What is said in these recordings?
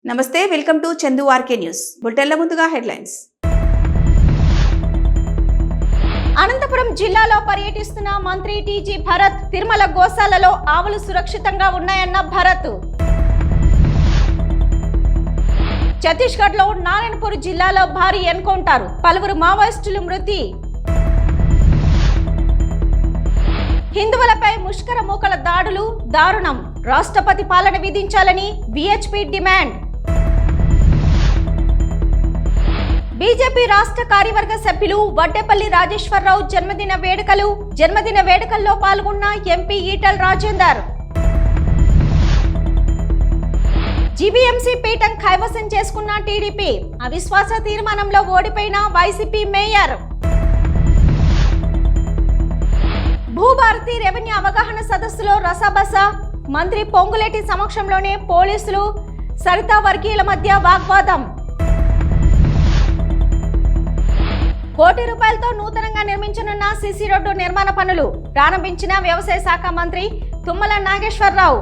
నమస్తే, welcome to Chandu RK news. బులెటిన్ల ముందుగా హెడ్లైన్స్. అనంతపురం జిల్లాలో పర్యటిస్తున్న మంత్రి టీజీ భరత్. తిరుమల గోశాలలో ఆవులు సురక్షితంగా ఉన్నాయన్న భరత్. ఛత్తీస్గఢ్లో నారాయణపూర్ జిల్లాలో భారీ ఎన్కౌంటర్, పలువురు మావోయిస్టులు మృతి. హిందువులపై ముష్కర మూకల దాడులు దారుణం, రాష్ట్రపతి పాలన విధించాలని విహెచ్పి డిమాండ్. బీజేపీ రాష్ట్ర కార్యవర్గ సభ్యులు వడ్డేపల్లి రాజేశ్వరరావు జన్మదిన వేడుకల్లో పాల్గొన్న ఎంపీ ఈటల రాజేందర్. జీవీఎంసీ పీఠం కైవసం చేసుకున్న టీడీపీ, అవిశ్వాస తీర్మానంలో ఓడిపోయిన వైసీపీ మేయర్. భూభారతి రెవెన్యూ అవగాహన సదస్సులో రసబస, మంత్రి పొంగులేటి సమక్షంలోనే పోలీసులు సరితా వర్గీయుల మధ్య వాగ్వాదం. కోటి రూపాయలతో నూతనంగా నిర్మించనున్న సిసి రోడ్డు నిర్మాణ పనులు ప్రారంభించిన వ్యవసాయ శాఖ మంత్రి తుమ్మల నాగేశ్వరరావు.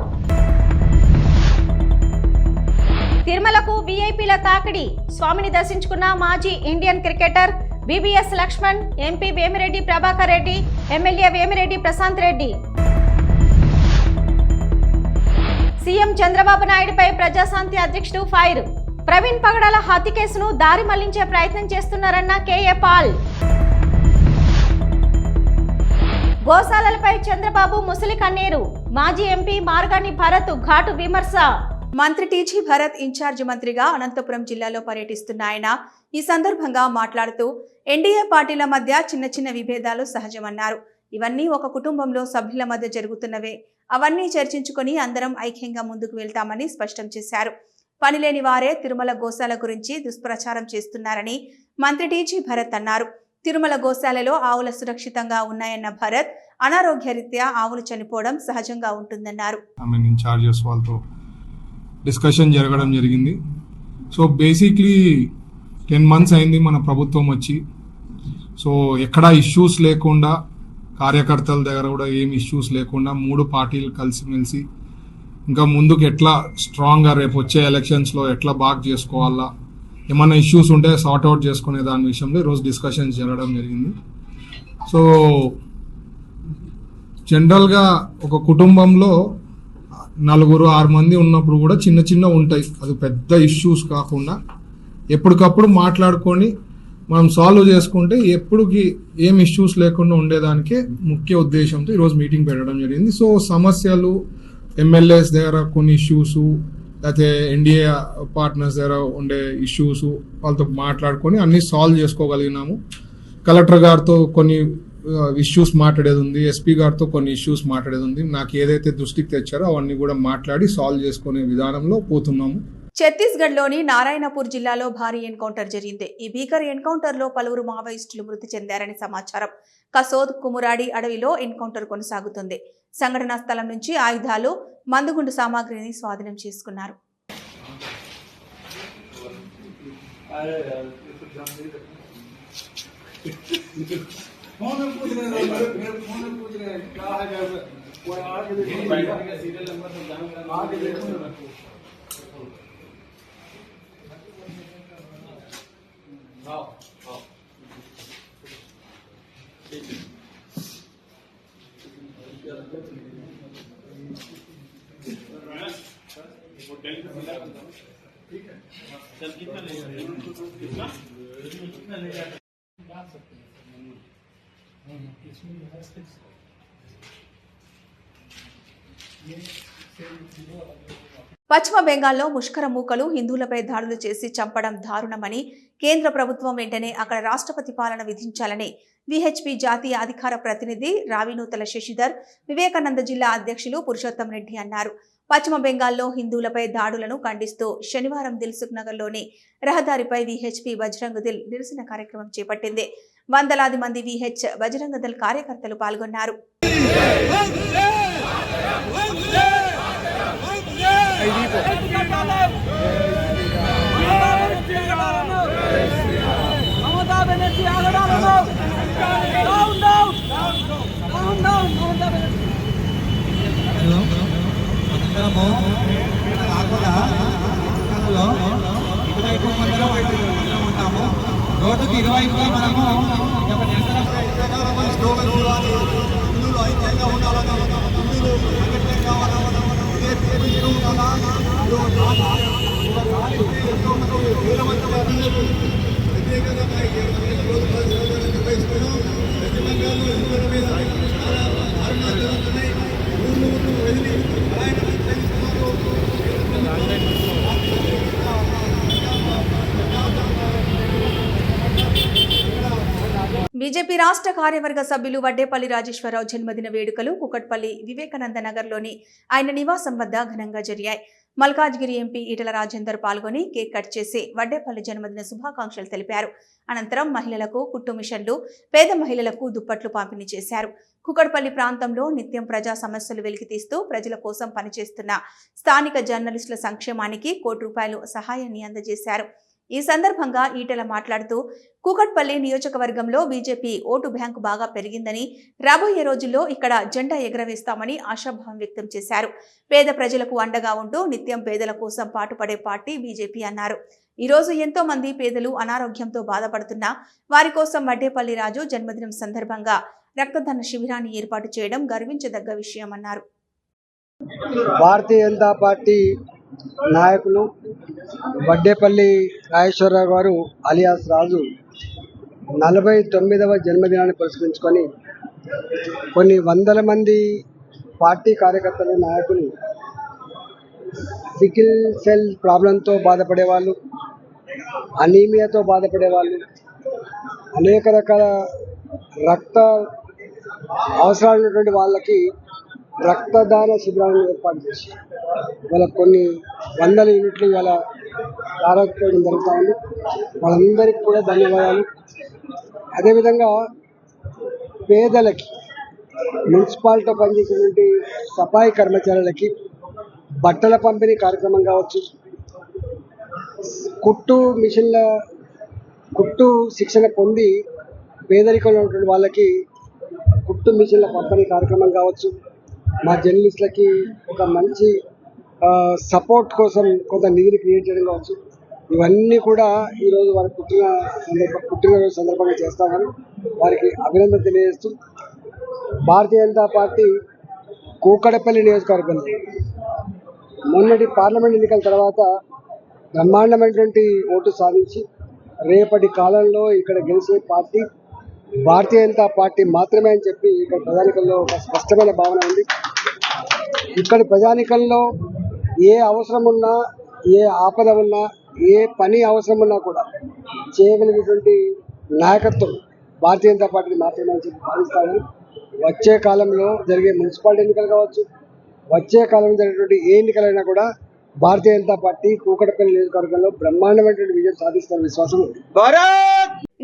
తిరుమలకు వీఐపీల తాకిడి, స్వామిని దర్శించుకున్న మాజీ Indian cricketer VVS Laxman, MP Vemireddy Prabhakar Reddy, MLA Vemireddy Prashant Reddy. CM Chandrababu నాయుడుపై ప్రజాశాంతి అధ్యక్షుడు ఫైర్. ప్రవీణ్ పగడాల హత్య కేసును దారి మళ్లించే ప్రయత్నం చేస్తున్నారన్న కేఏ పాల్. గోశాలలపై చంద్రబాబు ముసలి కన్నీరు, మాజీ ఎంపీ మార్గాని భరత్ ఘాటు విమర్శ. మంత్రి టీజీ భరత్ ఇన్ఛార్జి మంత్రిగా అనంతపురం జిల్లాలో పర్యటిస్తున్న ఆయన ఈ సందర్భంగా మాట్లాడుతూ ఎన్డీఏ పార్టీల మధ్య చిన్న చిన్న విభేదాలు సహజమన్నారు. ఇవన్నీ ఒక కుటుంబంలో సభ్యుల మధ్య జరుగుతున్నవే. అవన్నీ చర్చించుకొని అందరం ఐక్యంగా ముందుకు వెళ్తామని స్పష్టం చేశారు. పనిలేని వారే తిరుమల గోశాల గురించి దుష్ప్రచారం చేస్తున్నారని మంత్రి టీజీ భరత్ అన్నారు. తిరుమల గోశాలలో ఆవుల సురక్షితంగా ఉన్నాయన్న భరత్, అనారోగ్యరీత్యా ఆవులు చనిపోవడం సహజంగా ఉంటుందన్నారు. డిస్కషన్ జరగడం జరిగింది. సో బేసిక్లీ 10 months అయింది మన ప్రభుత్వం వచ్చి. సో ఎక్కడా ఇష్యూస్ లేకుండా, కార్యకర్తల దగ్గర కూడా ఏం ఇష్యూస్ లేకుండా 3 పార్టీలు కలిసిమెలిసి ఇంకా ముందుకు ఎట్లా స్ట్రాంగ్గా రేపు వచ్చే ఎలక్షన్స్లో ఎట్లా బాగా చేసుకోవాలా, ఏమన్నా ఇష్యూస్ ఉంటే సార్ట్అవుట్ చేసుకునే దాని విషయంలో ఈరోజు డిస్కషన్స్ జరగడం జరిగింది. సో జనరల్గా ఒక కుటుంబంలో 4-6 మంది ఉన్నప్పుడు కూడా చిన్న చిన్న ఉంటాయి. అది పెద్ద ఇష్యూస్ కాకుండా ఎప్పటికప్పుడు మాట్లాడుకొని మనం సాల్వ్ చేసుకుంటే ఎప్పటికి ఏం ఇష్యూస్ లేకుండా ఉండేదానికే ముఖ్య ఉద్దేశంతో ఈరోజు మీటింగ్ పెట్టడం జరిగింది. సో సమస్యలు ఎమ్మెల్యేస్ దగ్గర కొన్ని ఇష్యూస్, లేకపోతే ఎన్డీఏ పార్ట్నర్స్ దగ్గర ఉండే ఇష్యూస్ వాళ్ళతో మాట్లాడుకొని అన్ని సాల్వ్ చేసుకోగలిగినాము. కలెక్టర్ గారితో కొన్ని ఇష్యూస్ మాట్లాడేది ఉంది, ఎస్పీ గారితో కొన్ని ఇష్యూస్ మాట్లాడేది ఉంది. నాకు ఏదైతే దృష్టికి తెచ్చారో అవన్నీ కూడా మాట్లాడి సాల్వ్ చేసుకునే విధానంలో పోతున్నాము. ఛత్తీస్గఢ్లోని నారాయణపూర్ జిల్లాలో భారీ ఎన్కౌంటర్ జరిగింది. ఈ భీకర ఎన్కౌంటర్లో పలువురు మావోయిస్టులు మృతి చెందారని సమాచారం. కసోద్ కుమురాడి అడవిలో ఎన్కౌంటర్ కొనసాగుతుంది. సంఘటనా స్థలం నుంచి ఆయుధాలు, మందుగుండు సామాగ్రిని స్వాధీనం చేసుకున్నారు. పశ్చిమ బెంగాల్లో ముష్కర మూకలు హిందువులపై దాడులు చేసి చంపడం దారుణమని, కేంద్ర ప్రభుత్వం వెంటనే అక్కడ రాష్ట్రపతి పాలన విధించాలని విహెచ్పి జాతీయ అధికార ప్రతినిధి రావినూతల శశిధర్, వివేకానంద జిల్లా అధ్యక్షులు పురుషోత్తం రెడ్డి అన్నారు. పశ్చిమ బెంగాల్లో హిందువులపై దాడులను ఖండిస్తూ శనివారం దిల్సుఖ్ నగర్లోని రహదారిపై విహెచ్పి బజరంగ్ దళ్ నిరసన కార్యక్రమం చేపట్టింది. వందలాది మంది విహెచ్ బజరంగ్ దళ్ కార్యకర్తలు పాల్గొన్నారు. బస్సులలో ఇటువైపు కొందరం అటువైపు ఉంటాము. రోడ్డుకి ఇరువైపులా మనము ఒక నిరసన స్లోగన్స్ కానీ హిందువులు ఐక్యంగా ఉండాలని, హిందువులు సంఘటన కావాలని, ఇదే ప్రేమిస్తూ ఉండాలా. వ్యతిరేకంగా నిర్వహిస్తున్నాం. వెస్ట్ బెంగాల్లో హిందువుల మీద చాలా దారుణాలు జరుగుతున్నాయి. ఊళ్ళు వెళ్ళి పలాయనం చేస్తున్నారు. బీజేపీ రాష్ట్ర కార్యవర్గ సభ్యులు వడ్డేపల్లి రాజేశ్వరరావు జన్మదిన వేడుకలు కుకట్పల్లి వివేకానంద నగర్లోని ఆయన నివాసం వద్ద ఘనంగా జరిగాయి. మల్కాజ్గిరి ఎంపీ ఈటల రాజేందర్ పాల్గొని కేక్ కట్ చేసి వడ్డేపల్లి జన్మదిన శుభాకాంక్షలు తెలిపారు. అనంతరం మహిళలకు కుట్టు మిషన్లు, పేద మహిళలకు దుప్పట్లు పంపిణీ చేశారు. కుకట్పల్లి ప్రాంతంలో నిత్యం ప్రజా సమస్యలు వెలికితీస్తూ ప్రజల కోసం పనిచేస్తున్న స్థానిక జర్నలిస్టుల సంక్షేమానికి ₹1 సహాయాన్ని అందజేశారు. ఈ సందర్భంగా ఈటల మాట్లాడుతూ కూకట్పల్లి నియోజకవర్గంలో బీజేపీ ఓటు బ్యాంకు బాగా పెరిగిందని, రాబోయే రోజుల్లో ఇక్కడ జెండా ఎగరవేస్తామని ఆశాభావం వ్యక్తం చేశారు. పేద ప్రజలకు అండగా ఉంటూ నిత్యం పేదల కోసం పాటుపడే పార్టీ బీజేపీ అన్నారు. ఈ రోజు ఎంతో మంది పేదలు అనారోగ్యంతో బాధపడుతున్నా వారి కోసం వడ్డేపల్లి రాజు జన్మదినం సందర్భంగా రక్తదాన శిబిరాన్ని ఏర్పాటు చేయడం గర్వించదగ్గ విషయమన్నారు. భారతీయ జనతా పార్టీ నాయకులు వడ్డేపల్లి రాజేశ్వరరావు గారు అలియాస్ రాజు 49వ జన్మదినాన్ని పురస్కరించుకొని కొన్ని వందల మంది పార్టీ కార్యకర్తలు, నాయకులు సికిల్ సెల్ ప్రాబ్లంతో బాధపడేవాళ్ళు, అనీమియాతో బాధపడేవాళ్ళు, అనేక రకాల రక్త అవసరాలు ఉన్నటువంటి వాళ్ళకి రక్తదాన శిబిరాలను ఏర్పాటు చేసి వాళ్ళ కొన్ని వందల యూనిట్లు ఇవాళ ప్రారంభించడం జరుగుతూ ఉంది. వాళ్ళందరికీ కూడా ధన్యవాదాలు. అదేవిధంగా పేదలకి, మున్సిపాలిటీలో పనిచేసేటువంటి సఫాయి కర్మచారులకి బట్టల పంపిణీ కార్యక్రమం కావచ్చు, కుట్టు శిక్షణ పొంది పేదరికంలో ఉన్నటువంటి వాళ్ళకి కుట్టు మిషన్ల పంపిణీ కార్యక్రమం కావచ్చు, మా జర్నలిస్టులకి ఒక మంచి సపోర్ట్ కోసం కొంత నిధిని క్రియేట్ చేయడం కావచ్చు, ఇవన్నీ కూడా ఈరోజు వారి పుట్టినరోజు సందర్భంగా చేస్తామని వారికి అభినందన తెలియజేస్తూ, భారతీయ జనతా పార్టీ కూకట్పల్లి నియోజకవర్గంలో మొన్నటి పార్లమెంట్ ఎన్నికల తర్వాత బ్రహ్మాండమైనటువంటి ఓటు సాధించి రేపటి కాలంలో ఇక్కడ గెలిచే పార్టీ భారతీయ జనతా పార్టీ మాత్రమే అని చెప్పి ఇక్కడ ప్రజానికంలో ఒక స్పష్టమైన భావన ఉంది. ఇక్కడ ప్రజానికంలో ఏ అవసరం ఉన్నా, ఏ ఆపద ఉన్నా, ఏ పని అవసరం ఉన్నా కూడా చేయగలిగేటువంటి నాయకత్వం భారతీయ జనతా పార్టీని మాత్రమే అని చెప్పి భావిస్తామని, వచ్చే కాలంలో జరిగే మున్సిపాలిటీ ఎన్నికలు కావచ్చు, వచ్చే కాలంలో జరిగేటువంటి ఏ ఎన్నికలైనా కూడా భారతీయ జనతా పార్టీ కూకట్పల్లి నియోజకవర్గంలో బ్రహ్మాండమైనటువంటి విజయం సాధిస్తున్న విశ్వాసం ఉంది.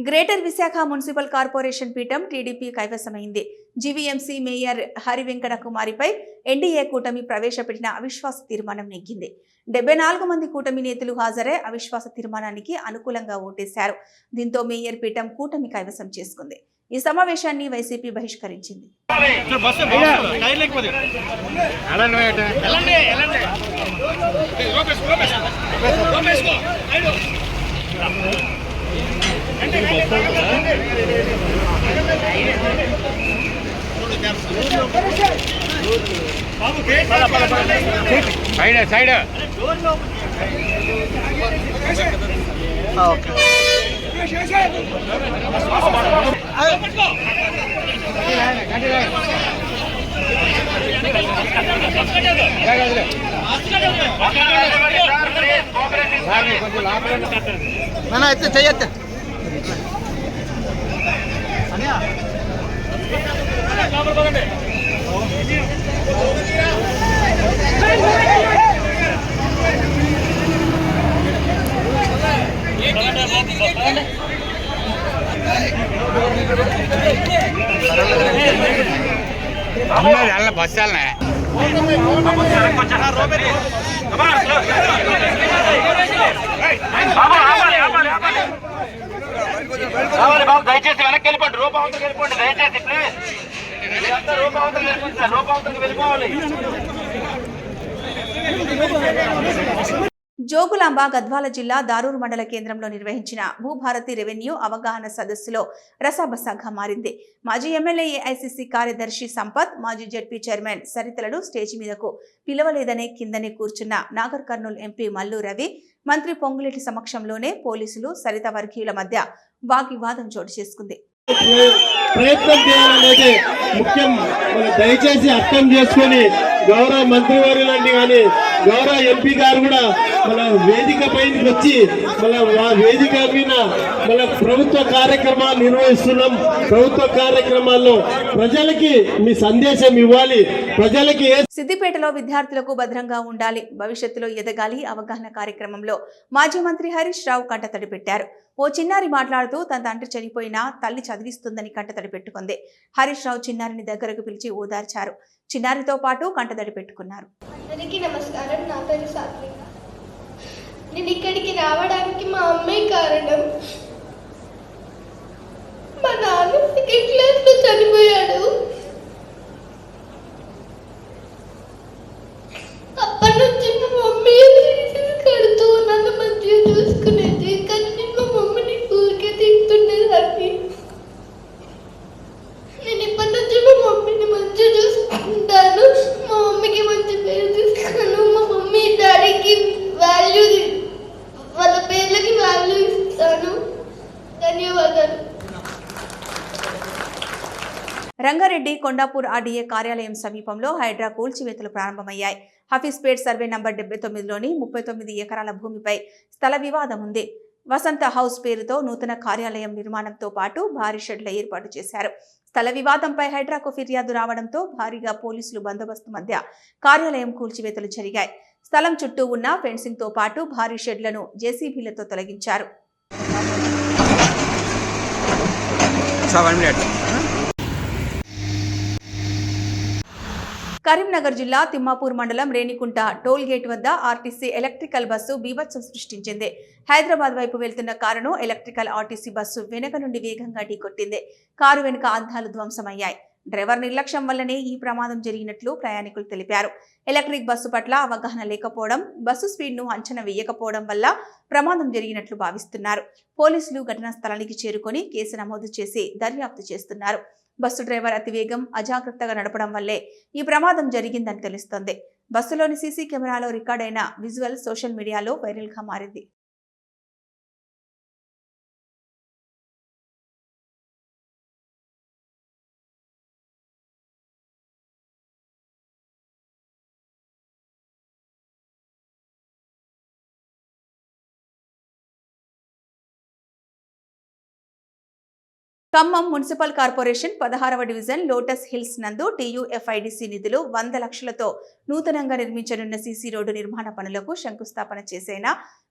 గ్రేటర్ విశాఖ మున్సిపల్ కార్పొరేషన్ పీఠం టీడీపీ కైవసమైంది. జీవీఎంసీ మేయర్ హరి వెంకట కుమారిపై ఎన్డీఏ కూటమి ప్రవేశపెట్టిన అవిశ్వాస తీర్మానం నెగ్గింది. 74 మంది కూటమి నేతలు హాజరై అవిశ్వాస తీర్మానానికి అనుకూలంగా ఓటేశారు. దీంతో మేయర్ పీఠం కూటమి కైవసం చేసుకుంది. ఈ సమావేశాన్ని వైసీపీ బహిష్కరించింది. సైడ్ అయితే చెయ్యొద్దు. అన్న బస్ వెళ్ళనే బాబు దయచేసి వెనక్కి వెళ్ళిపోండి, రూపావంతకు వెళ్ళిపోండి దయచేసి ప్లీజ్. రూపావంతకు వెళ్ళిపోవాలి. జోగులాంబ గద్వాల జిల్లా దారూర్ మండల కేంద్రంలో నిర్వహించిన భూభారతి రెవెన్యూ అవగాహన సదస్సులో రసాబసాగా మారింది. మాజీ ఎమ్మెల్యే ఏఐసిసి కార్యదర్శి సంపత్, మాజీ జెడ్పీ చైర్మన్ సరితలను స్టేజి మీదకు పిలవలేదనే కిందనే కూర్చున్న నాగర్ కర్నూల్ ఎంపీ మల్లు రవి, మంత్రి పొంగులేటి సమక్షంలోనే పోలీసులు, సరిత వర్గీయుల మధ్య వాగ్వివాదం చోటు చేసుకుంది. ప్రయత్నం చేయాలనేది ముఖ్యం. దయచేసి అర్థం చేసుకొని గౌరవ మంత్రివర్యులన్నీ కానీ గౌరవ ఎంపీ గారు కూడా మన వేదిక పైకి వచ్చి మన వేదిక మీద మన ప్రభుత్వ కార్యక్రమాలు నిర్వహిస్తున్నాం. ప్రభుత్వ కార్యక్రమాల్లో ప్రజలకి మీ సందేశం ఇవ్వాలి. ప్రజలకి సిద్దిపేటలో విద్యార్థులకు భద్రంగా ఉండాలి, భవిష్యత్తులో ఎదగాలి అవగాహన కార్యక్రమంలో మాజీ మంత్రి హరీష్ రావు కంటతడి పెట్టారు. ఓ చిన్నారి మాట్లాడుతూ తన తండ్రి చనిపోయినా తల్లి చదివిస్తుందని కంటతడి పెట్టుకుంది. హరీష్ రావు చిన్నారిని దగ్గరకు పిలిచి ఓదార్చారు. చిన్నారితో పాటు కంటతడి పెట్టుకున్నారు. అందరికీ నమస్కారం. నా పేరు సాత్విక. నేను ఇక్కడికి రావడానికి మా అమ్మే కారణం. మా నాన్న సెకండ్ క్లాస్లో చనిపోయాడు. అప్పటి నుంచి మా మమ్మీ కడుతూ నన్ను మంచిగా చూసుకునేది. కానీ నేను మా మమ్మీని ఊరికే తింటుండేదాన్ని. నేను ఇప్పటి నుంచి మా మమ్మీని మంచిగా చూసుకుంటాను. మా మమ్మీకి మంచి పేరు తీస్తాను. మా మమ్మీ డాడీకి వాల్యూ, వాళ్ళ పేర్లకి వాల్యూ ఇస్తాను. ధన్యవాదాలు. రంగారెడ్డి కొండాపూర్ ఆర్డీఏ కార్యాలయం సమీపంలో హైడ్రా కూల్చివేతలు ప్రారంభమయ్యాయి. హఫీజ్పేట్ సర్వే నంబర్ 79లోని 39 ఎకరాల భూమిపై స్థల వివాదం ఉంది. వసంత హౌస్ పేరుతో నూతన కార్యాలయం నిర్మాణంతో పాటు భారీ షెడ్ల ఏర్పాటు చేశారు. స్థల వివాదంపై హైడ్రాకు ఫిర్యాదు రావడంతో భారీగా పోలీసులు బందోబస్తు మధ్య కార్యాలయం కూల్చివేతలు జరిగాయి. స్థలం చుట్టూ ఉన్న ఫెన్సింగ్ తో పాటు భారీ షెడ్లను జేసీబీలతో తొలగించారు. కరీంనగర్ జిల్లా తిమ్మాపూర్ మండలం రేణికుంట టోల్ గేట్ వద్ద ఆర్టీసీ ఎలక్ట్రికల్ బస్సు బీభత్సం సృష్టించింది. హైదరాబాద్ వైపు వెళ్తున్న కారును ఎలక్ట్రికల్ ఆర్టీసీ బస్సు వెనుక నుండి వేగంగా ఢీకొట్టింది. కారు వెనుక అద్దాలు ధ్వంసమయ్యాయి. డ్రైవర్ నిర్లక్ష్యం వల్లనే ఈ ప్రమాదం జరిగినట్లు ప్రయాణికులు తెలిపారు. ఎలక్ట్రిక్ బస్సు పట్ల అవగాహన లేకపోవడం, బస్సు స్పీడ్ను అంచనా వేయకపోవడం వల్ల ప్రమాదం జరిగినట్లు భావిస్తున్నారు. పోలీసులు ఘటనా స్థలానికి చేరుకొని కేసు నమోదు చేసి దర్యాప్తు చేస్తున్నారు. బస్సు డ్రైవర్ అతివేగం, అజాగ్రత్తగా నడపడం వల్లే ఈ ప్రమాదం జరిగిందని తెలుస్తోంది. బస్సులోని సీసీ కెమెరాలో రికార్డైన విజువల్ సోషల్ మీడియాలో వైరల్గా మారింది. ఖమ్మం మున్సిపల్ కార్పొరేషన్ 16వ డివిజన్ లోటస్ హిల్స్ నందు టీయూఎఫ్ఐడిసి నిధులు 100 లక్షలతో నూతనంగా నిర్మించనున్న సీసీ రోడ్డు నిర్మాణ పనులకు శంకుస్థాపన చేసిన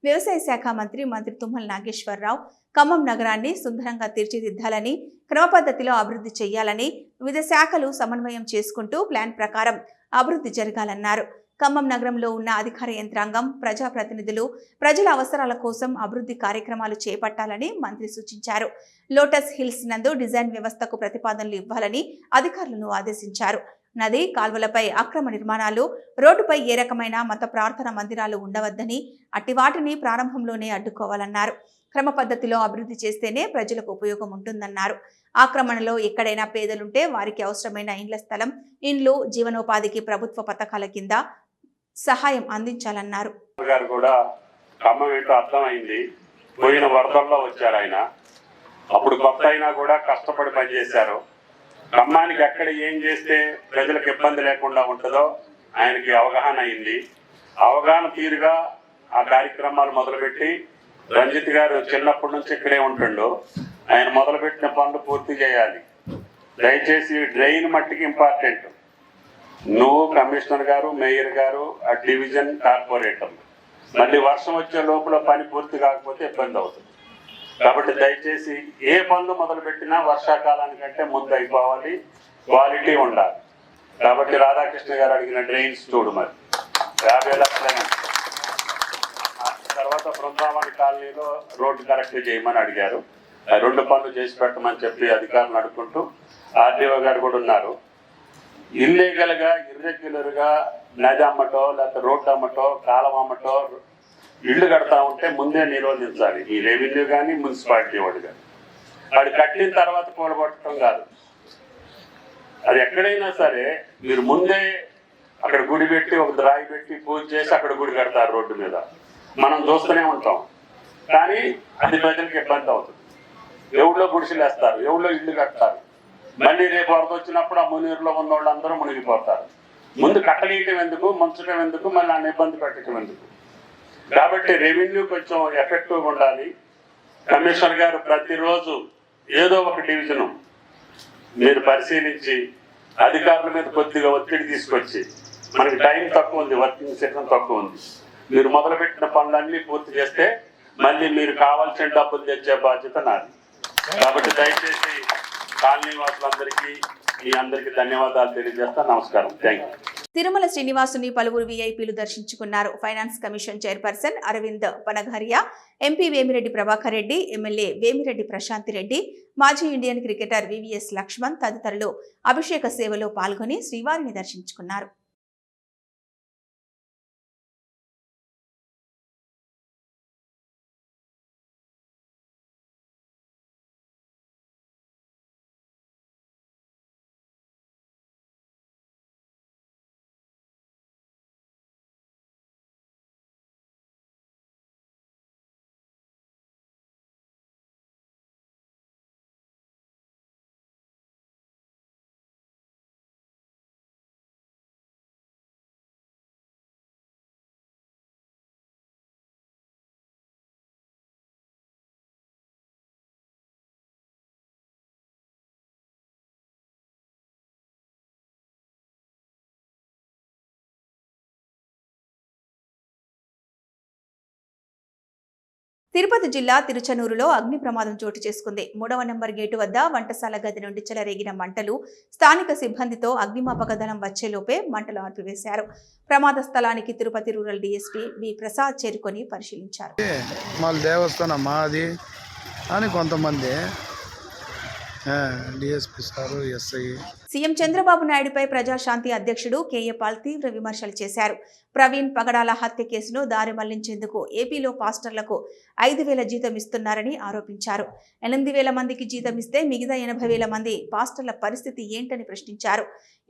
వ్యవసాయ శాఖ మంత్రి తుమ్మల నాగేశ్వరరావు ఖమ్మం నగరాన్ని సుందరంగా తీర్చిదిద్దాలని, క్రమపద్ధతిలో అభివృద్ధి చేయాలని, వివిధ శాఖలు సమన్వయం చేసుకుంటూ ప్లాన్ ప్రకారం అభివృద్ధి జరగాలన్నారు. ఖమ్మం నగరంలో ఉన్న అధికార యంత్రాంగం, ప్రజాప్రతినిధులు ప్రజల అవసరాల కోసం అభివృద్ధి కార్యక్రమాలు చేపట్టాలని మంత్రి సూచించారు. లోటస్ హిల్స్ నందు డిజైన్ వ్యవస్థకు ప్రతిపాదనలు ఇవ్వాలని అధికారులను ఆదేశించారు. నది, కాల్వలపై అక్రమ నిర్మాణాలు, రోడ్డుపై ఏ రకమైన మత ప్రార్థన మందిరాలు ఉండవద్దని, అట్టి వాటిని ప్రారంభంలోనే అడ్డుకోవాలన్నారు. క్రమ పద్ధతిలో అభివృద్ధి చేస్తేనే ప్రజలకు ఉపయోగం ఉంటుందన్నారు. ఆక్రమణలో ఎక్కడైనా పేదలుంటే వారికి అవసరమైన ఇండ్ల స్థలం, ఇండ్లు, జీవనోపాధికి ప్రభుత్వ పథకాల కింద సహాయం అందించాలన్నారు. గారు కూడా ఖమ్మం ఏంటో అర్థమైంది. పోయిన వరదల్లో వచ్చారు ఆయన. అప్పుడు కొత్త అయినా కూడా కష్టపడి పనిచేశారు. ఖమ్మానికి ఎక్కడ ఏం చేస్తే ప్రజలకు ఇబ్బంది లేకుండా ఉంటుందో ఆయనకి అవగాహన అయింది. అవగాహన తీరుగా ఆ కార్యక్రమాలు మొదలుపెట్టి, రంజిత్ గారు చిన్నప్పటి నుంచి ఇక్కడే ఉంటుండు, ఆయన మొదలుపెట్టిన పనులు పూర్తి చేయాలి. దయచేసి డ్రైన్ మట్టికి ఇంపార్టెంట్. నువ్వు, కమిషనర్ గారు, మేయర్ గారు, ఆ డివిజన్ కార్పొరేటర్, మళ్ళీ వర్షం వచ్చే లోపల పని పూర్తి కాకపోతే ఇబ్బంది అవుతుంది. కాబట్టి దయచేసి ఏ పనులు మొదలుపెట్టినా వర్షాకాలానికంటే ముందు అయిపోవాలి, క్వాలిటీ ఉండాలి. కాబట్టి రాధాకృష్ణ గారు అడిగిన డ్రైన్స్ చూడు, మరి 50 లక్షలైన తర్వాత బృందావని కాలనీలో రోడ్డు కరెక్ట్ చేయమని అడిగారు. 2 పనులు చేసి పెట్టమని చెప్పి అధికారులు అడుగుకుంటూ ఆర్డీఓ గారు కూడా ఉన్నారు. ఇర్రెగ్యులర్ గా నది అమ్మటో, లేకపోతే రోడ్డు అమ్మటో, కాలం అమ్మటో, ఇళ్ళు కడతా ఉంటే ముందే నిరోధించాలి, ఈ రెవెన్యూ కానీ మున్సిపాలిటీ వాడు కానీ. వాడు కట్టిన తర్వాత కూలగొట్టడం కాదు. అది ఎక్కడైనా సరే మీరు ముందే అక్కడ గుడి పెట్టి ఒక రాయి పెట్టి పూజ చేసి అక్కడ గుడి కడతారు రోడ్డు మీద, మనం చూస్తూనే ఉంటాం. కానీ అది ప్రజలకు ఇబ్బంది అవుతుంది. ఎవరిలో గుడిసెలు వేస్తారు, ఎవరిలో ఇల్లు కడతారు, మళ్ళీ రేపు వరద వచ్చినప్పుడు ఆ మునీరులో ఉన్న వాళ్ళందరూ మునిగిపోతారు. ముందు కట్టగీయటం ఎందుకు, ముంచడం ఎందుకు, మళ్ళీ ఆ ఇబ్బంది పెట్టడం ఎందుకు? కాబట్టి రెవెన్యూ కొంచెం ఎఫెక్టివ్గా ఉండాలి. కమిషనర్ గారు ప్రతిరోజు ఏదో ఒక డివిజను మీరు పరిశీలించి అధికారుల మీద కొద్దిగా ఒత్తిడి తీసుకొచ్చి, మనకి టైం తక్కువ ఉంది, వర్కింగ్ సెషన్ తక్కువ ఉంది, మీరు మొదలుపెట్టిన పనులన్నీ పూర్తి చేస్తే మళ్ళీ మీరు కావాల్సిన డబ్బులు తెచ్చే బాధ్యత నాది. కాబట్టి దయచేసి కాలనీ వాసులందరికీ మీ అందరికీ ధన్యవాదాలు తెలియజేస్తా. నమస్కారం. Thank you. తిరుమల శ్రీనివాసుని పలువురు వీఐపీలు దర్శించుకున్నారు. Finance commission chairperson Arvind Panagariya, MP Vemireddy Prabhakar Reddy, MLA Vemireddy Prashanti Reddy, మాజీ ఇండియన్ క్రికెటర్ వివిఎస్ లక్ష్మణ్ తదితరులు అభిషేక సేవలో పాల్గొని శ్రీవారిని దర్శించుకున్నారు. తిరుపతి జిల్లా తిరుచనూరులో అగ్ని ప్రమాదం చోటు చేసుకుంది. 3వ నెంబర్ గేటు వద్ద వంటశాల గది నుండి చెలరేగిన మంటలు స్థానిక సిబ్బందితో అగ్నిమాపక దళం వచ్చేలోపే మంటలు ఆర్పివేశారు. ప్రమాద స్థలానికి Tirupati rural DSP B Prasad చేరుకొని పరిశీలించారు. దేవస్థానం మాది అని కొంతమంది DSP sir, SI. CM Chandrababu నాయుడుపై ప్రజాశాంతి అధ్యక్షుడు కేఏ పాల్ తీవ్ర విమర్శలు చేశారు. ప్రవీణ్ పగడాల హత్య కేసును దారి మళ్లించేందుకు ఏపీలో పాస్టర్లకు 5,000 జీతం ఇస్తున్నారని ఆరోపించారు. 8,000 మందికి జీతం ఇస్తే మిగతా 80,000 మంది పాస్టర్ల పరిస్థితి ఏంటని ప్రశ్నించారు.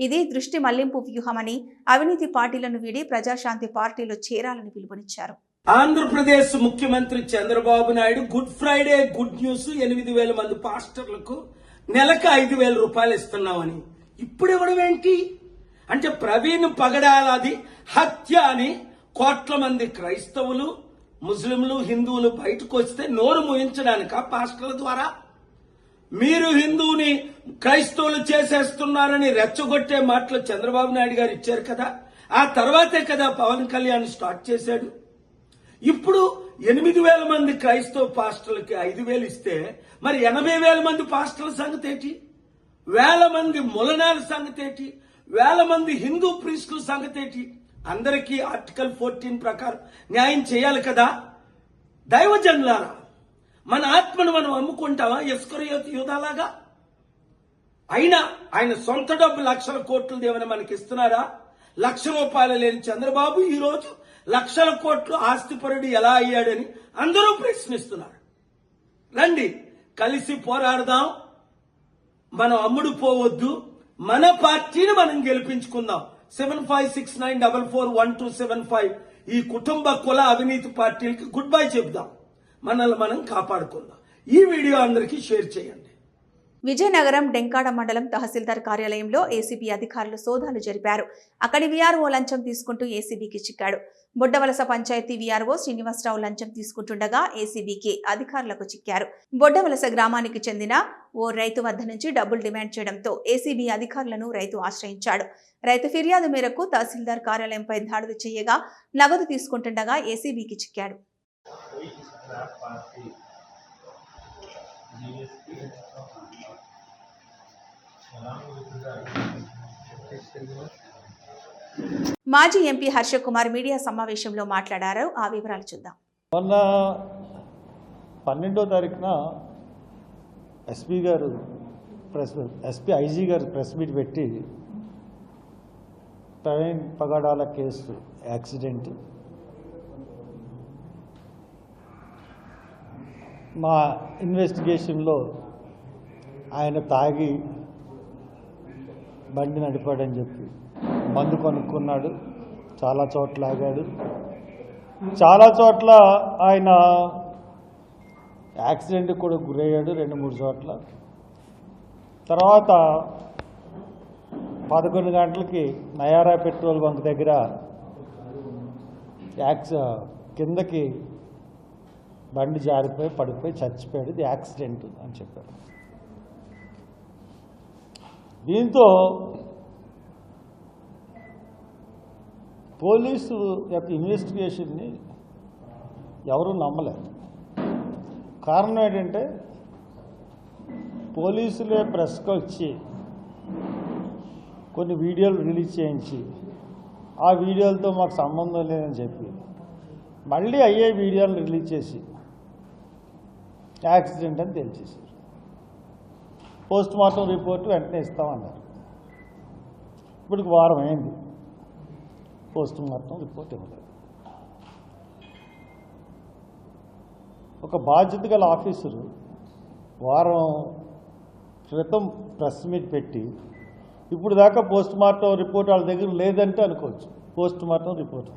ఇది దృష్టి మళ్లింపు వ్యూహమని, అవినీతి పార్టీలను వీడి ప్రజాశాంతి పార్టీలో చేరాలని పిలుపునిచ్చారు. ఆంధ్రప్రదేశ్ ముఖ్యమంత్రి Chandrababu Naidu good Friday good news 8,000 మంది పాస్టర్లకు నెలకు 5,000 రూపాయలు ఇస్తున్నామని ఇప్పుడు ఇవ్వడం ఏంటి అంటే ప్రవీణ్ పగడాలది హత్య అని కోట్ల మంది క్రైస్తవులు, ముస్లింలు, హిందువులు బయటకు వస్తే నోరు మూయించడానిక పాస్టర్ల ద్వారా? మీరు హిందువుని క్రైస్తవులు చేసేస్తున్నారని రెచ్చగొట్టే మాటలు చంద్రబాబు నాయుడు గారు ఇచ్చారు కదా, ఆ తర్వాతే కదా పవన్ కళ్యాణ్ స్టార్ట్ చేశాడు. ఇప్పుడు 8,000 మంది క్రైస్తవ పాస్టర్లకి 5,000 ఇస్తే మరి 80,000 మంది పాస్టర్ల సంగతి ఏంటి? 1,000 మంది ములనాల సంగతి ఏంటి? 1,000 మంది హిందూ ప్రీస్టుల సంగతి ఏంటి? అందరికీ ఆర్టికల్ 14 ప్రకారం న్యాయం చేయాలి కదా. దైవజనులారా, మన ఆత్మను మనం అమ్ముకుంటామా ఇస్కరియోతు యూదాలాగా? అయినా ఆయన సొంత డబ్బు లక్షల కోట్లు దేవుని మనకి ఇస్తున్నారా? ₹1,00,000 లేని చంద్రబాబు ఈ రోజు లక్షల కోట్లు ఆస్తిపరుడు ఎలా అయ్యాడని అందరూ ప్రశ్నిస్తున్నారు. రండి కలిసి పోరాడదాం, మనం అమ్ముడు పోవద్దు, మన పార్టీని మనం గెలిపించుకుందాం. 7569441275 ఈ కుటుంబ కుల అవినీతి పార్టీలకి గుడ్ బై చెప్దాం, మనల్ని మనం కాపాడుకుందాం. ఈ వీడియో అందరికీ షేర్ చేయండి. విజయనగరం డెంకాడ మండలం తహసీల్దార్ కార్యాలయంలో ఏసీబీ అధికారులు సోదాలు జరిపారు. అక్కడి వీఆర్ఓ లంచం తీసుకుంటూ ఏసీబీకి చిక్కాడు. బొడ్డవలస పంచాయతీ వీఆర్ఓ శ్రీనివాసరావు లంచం తీసుకుంటుండగా ఏసీబీకి అధికారులకు చిక్కారు. బొడ్డవలస గ్రామానికి చెందిన ఓ రైతు వద్ద నుంచి డబ్బులు డిమాండ్ చేయడంతో ఏసీబీ అధికారులను రైతు ఆశ్రయించాడు. రైతు ఫిర్యాదు మేరకు తహసీల్దార్ కార్యాలయంపై దాడులు చేయగా నగదు తీసుకుంటుండగా ఏసీబీకి చిక్కాడు. మాజీ ఎంపీ హర్ష కుమార్ మీడియా సమావేశంలో మాట్లాడారు. ఆ వివరాలు చూద్దాం. మొన్న 12వ తారీఖున ఎస్పీ ఐజీ గారు ప్రెస్ మీట్ పెట్టి ప్రవీణ్ పగడాల కేసు యాక్సిడెంట్ మా ఇన్వెస్టిగేషన్లో ఆయన తాగి బండి నడిపాడని చెప్పి మందు కొనుక్కున్నాడు, చాలా చోట్ల ఆగాడు, చాలా చోట్ల ఆయన యాక్సిడెంట్కి కూడా గురయ్యాడు 2-3 చోట్ల. తర్వాత 11 గంటలకి నయారా పెట్రోల్ బంక్ దగ్గర కిందకి బండి జారిపోయి పడిపోయి చచ్చిపోయాడు, ఇది యాక్సిడెంట్ అని చెప్పారు. దీంతో పోలీసు యొక్క ఇన్వెస్టిగేషన్ని ఎవరూ నమ్మలేదు. కారణం ఏంటంటే పోలీసులే ప్రెస్కి వచ్చి కొన్ని వీడియోలు రిలీజ్ చేయించి ఆ వీడియోలతో మాకు సంబంధం లేదని చెప్పి మళ్ళీ అయ్యే వీడియోలు రిలీజ్ చేసి యాక్సిడెంట్ అని తెలిసేసారు. పోస్ట్ మార్టం రిపోర్ట్ వెంటనే ఇస్తామన్నారు. ఇప్పటికి వారం అయింది, పోస్ట్ మార్టం రిపోర్ట్ ఇవ్వలేదు. ఒక బాధ్యత గల ఆఫీసరు వారం క్రితం ప్రెస్ మీట్ పెట్టి ఇప్పుడు దాకా పోస్ట్ మార్టం రిపోర్ట్ వాళ్ళ దగ్గర లేదంటే అనుకోవచ్చు. పోస్ట్ మార్టం రిపోర్ట్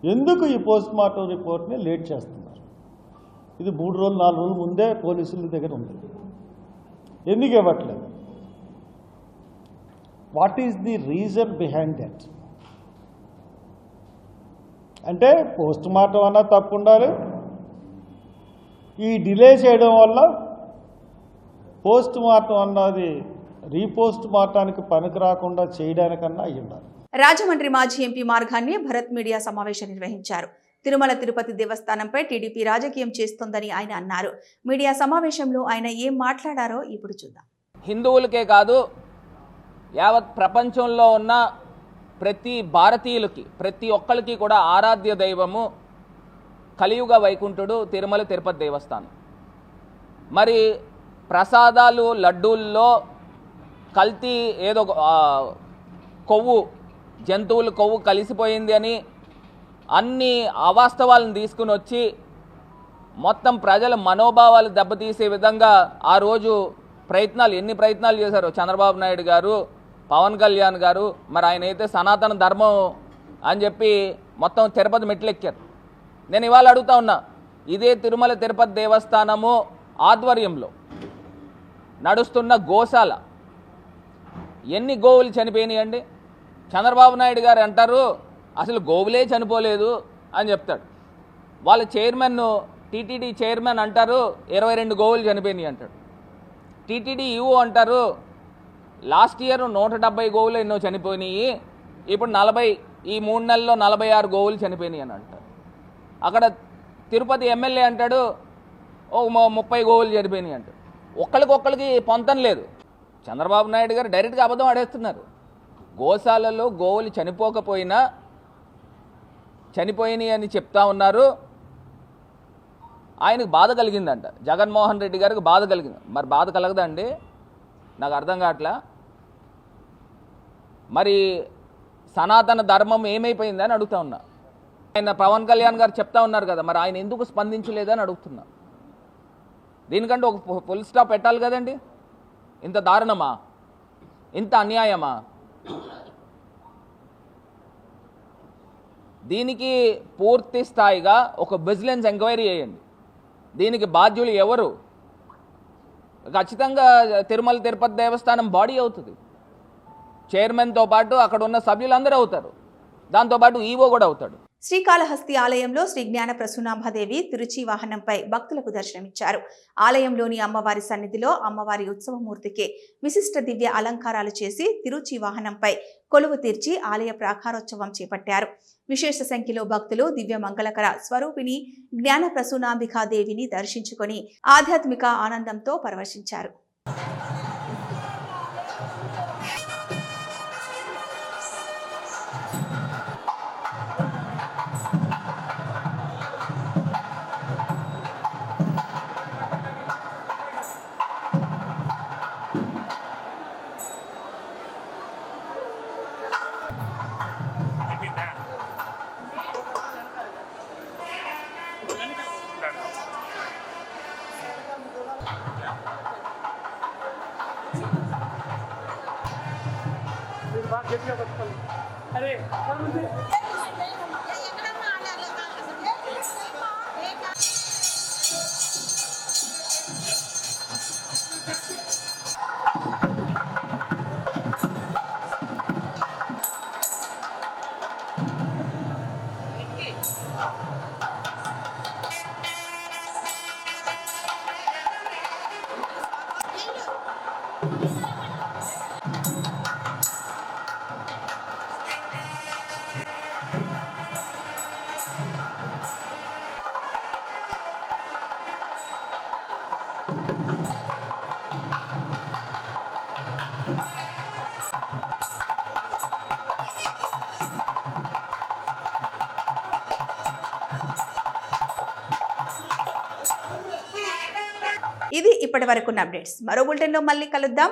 ఎందుకు ఈ పోస్ట్ మార్టం రిపోర్ట్ని లేట్ చేస్తున్నారు? ఇది 3 రోజులు 4 రోజుల ముందే పోలీసుల దగ్గర ఉంది, ఎందుకు ఇవ్వట్లేదు? What is the reason behind that? అంటే పోస్ట్ మార్టం అన్నా తప్పు ఉండాలి, ఈ డిలే చేయడం వల్ల పోస్ట్ మార్టం అన్నది రీపోస్ట్ మార్టానికి పనికి రాకుండా చేయడానికన్నా అయ్యి ఉండాలి. రాజమండ్రి మాజీ ఎంపీ మార్గాన్ని భరత్ మీడియా సమావేశం నిర్వహించారు. తిరుమల తిరుపతి దేవస్థానంపై టీడీపీ రాజకీయం చేస్తోందని ఆయన అన్నారు. మీడియా సమావేశంలో ఆయన ఏం మాట్లాడారో ఇప్పుడు చూద్దాం. హిందువులకే కాదు, యావత్ ప్రపంచంలో ఉన్న ప్రతి భారతీయులకి, ప్రతి ఒక్కరికి కూడా ఆరాధ్య దైవము కలియుగ వైకుంఠుడు తిరుమల తిరుపతి దేవస్థానం. మరి ప్రసాదాలు లడ్డూల్లో కల్తీ ఏదో కొవ్వు, జంతువుల కొవ్వు కలిసిపోయింది అని అన్ని అవాస్తవాలను తీసుకుని వచ్చి మొత్తం ప్రజల మనోభావాలు దెబ్బతీసే విధంగా ఆ రోజు ఎన్ని ప్రయత్నాలు చేశారు చంద్రబాబు నాయుడు గారు, పవన్ కళ్యాణ్ గారు. మరి ఆయన అయితే సనాతన ధర్మం అని చెప్పి మొత్తం తిరుపతి మెట్లెక్కారు. నేను ఇవాళ అడుగుతా ఉన్నా, ఇదే తిరుమల తిరుపతి దేవస్థానము ఆధ్వర్యంలో నడుస్తున్న గోశాల ఎన్ని గోవులు చనిపోయినాయండి? చంద్రబాబు నాయుడు గారు అంటారు అసలు గోవులే చనిపోలేదు అని చెప్తాడు. వాళ్ళ చైర్మన్, టీటీడీ చైర్మన్ అంటారు 22 గోవులు చనిపోయినాయి అంటాడు. టీటీడీ ఈఓ అంటారు లాస్ట్ ఇయర్ 170 గోవులు ఎన్నో చనిపోయినాయి, ఇప్పుడు 40, ఈ 3 నెలల్లో 46 గోవులు చనిపోయినాయి అని అంటారు. అక్కడ తిరుపతి ఎమ్మెల్యే అంటాడు 30 గోవులు చనిపోయినాయి అంటాడు. ఒక్కరికి పొంతం లేదు. చంద్రబాబు నాయుడు గారు డైరెక్ట్గా అబద్ధం ఆడేస్తున్నారు. గోశాలలో గోవులు చనిపోయినాయి అని చెప్తా ఉన్నారు. ఆయనకు బాధ కలిగిందంట, జగన్మోహన్ రెడ్డి గారికి బాధ కలిగింది. మరి బాధ కలగదండి? నాకు అర్థం కావట్లా. మరి సనాతన ధర్మం ఏమైపోయిందని అడుగుతా ఉన్నా. ఆయన పవన్ కళ్యాణ్ గారు చెప్తా ఉన్నారు కదా, మరి ఆయన ఎందుకు స్పందించలేదని అడుగుతున్నా. దీనికంటే ఒక ఫుల్ స్టాప్ పెట్టాలి కదండి. ఇంత దారుణమా? ఇంత అన్యాయమా? దీనికి పూర్తి స్థాయిగా ఒక విజిలెన్స్ ఎంక్వైరీ చేయండి. దీనికి బాధ్యులు ఎవరు? ఖచ్చితంగా తిరుమల తిరుపతి దేవస్థానం బాడీ అవుతుంది. చైర్మన్తో పాటు అక్కడ ఉన్న సభ్యులందరూ అవుతారు, దాంతోపాటు ఈవో కూడా అవుతాడు. శ్రీకాళహస్తి ఆలయంలో శ్రీ జ్ఞాన ప్రసూనాంబదేవి తిరుచి వాహనంపై భక్తులకు దర్శనమిచ్చారు. ఆలయంలోని అమ్మవారి సన్నిధిలో అమ్మవారి ఉత్సవమూర్తికి విశిష్ట దివ్య అలంకారాలు చేసి తిరుచి వాహనంపై కొలువు తీర్చి ఆలయ ప్రాకారోత్సవం చేపట్టారు. విశేష సంఖ్యలో భక్తులు దివ్య మంగళకర స్వరూపిణి జ్ఞాన ప్రసూనాంబికాదేవిని దర్శించుకొని ఆధ్యాత్మిక ఆనందంతో పరవశించారు. ఇది ఇప్పటి వరకున్న అప్డేట్స్. మరో బులెటిన్లో మళ్ళీ కలుద్దాం.